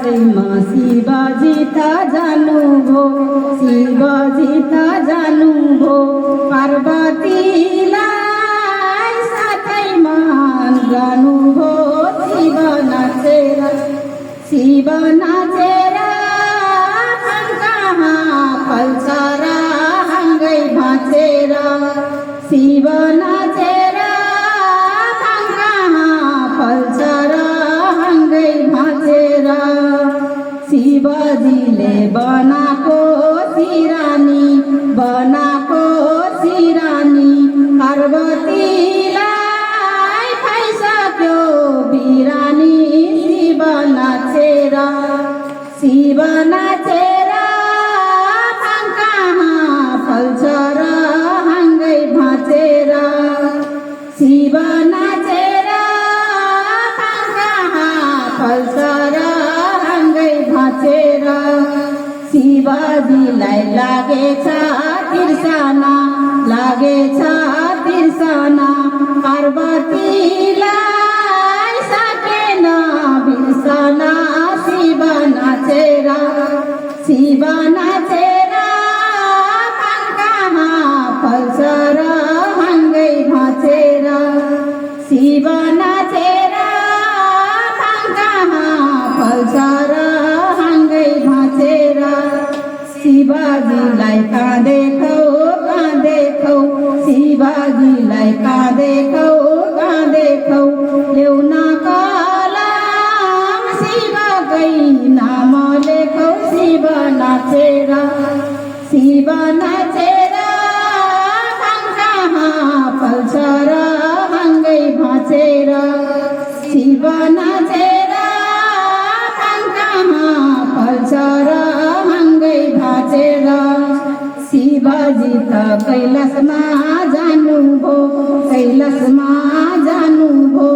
साथैमा शिवजी त जानुभो, शिवजी त जानुभो। पार्वतीलाई साथैमा जानुभो, शिव नाचेर, शिव नाचेर कहाँ फल्छ र हाँगै भाँचेर, शिव नाचेर कहाँ फल्छ र हाँगै भाँचेर। शिवजीले बनाएको सिरानी, बनाएको सिरानी पार्वतीलाई खाइसक्यो बिरानी। शिव नाचेर, शिव नाचेर कहाँ फल्छ र हाँगै भाँचेर, शिव नाचेर कहाँ फल्छ र हाँगै भाँचेर। शिवजीलाई लागेछ तिर्सना, लागेछ तिर्सना पार्वतीलाई सकेन बिर्सना। शिव नाचेर, शिव नाचेर कहाँ फल्छ र हाँगै भाँचेर, शिव नाचेर कहाँ फल्छ र हाँगै भाँचेर। शिवजीलाई कहाँ देखौ, कहाँ देखौ, शिवजीलाई कहाँ देखौ, कहाँ देखौ। ल्याउन कलम शिवकै नाम लेखौ, शिव नाचेर, शिव नाचेर कहाँ फल्छ र हाँगै भाँचेर, शिव नाचेर कहाँ फल्छ र हाँगै भाँचेर। शिवजी त कैलाशमा जानुभो, कैलाशमा जानुभो।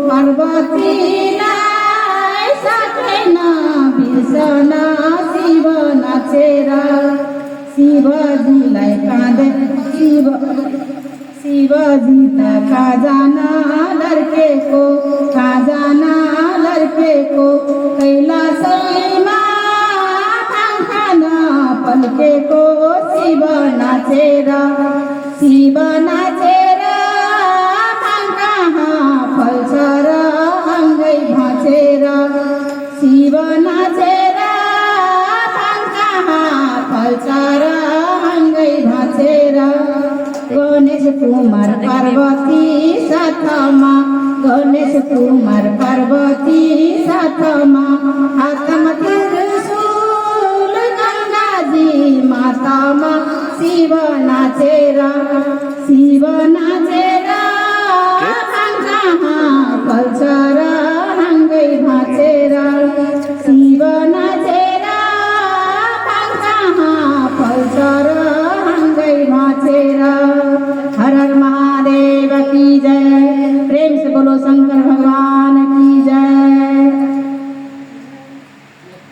पार्वतीलाई सकेन बिर्सन शिव नाचेर, शिवजीलाई काँदे शिव, शिवजी त कहाँ जान लड्केको, कहाँ जान लड्केको। कैलाशैमा खान पल्केको शिव नाचेर, शिव नाचेर कहाँ फल्छ र हाँगै भाँचेर, शिव नाचेर कहाँ फल्छ र हाँगै भाँचेर। गणेश कुमार पार्वती साथमा, गणेश कुमार पार्वती साथमा। हातमा त्रिशूल गङ्गाजी मातामा, शिव नाचेर, शिव नाचेर कहाँ फल्छ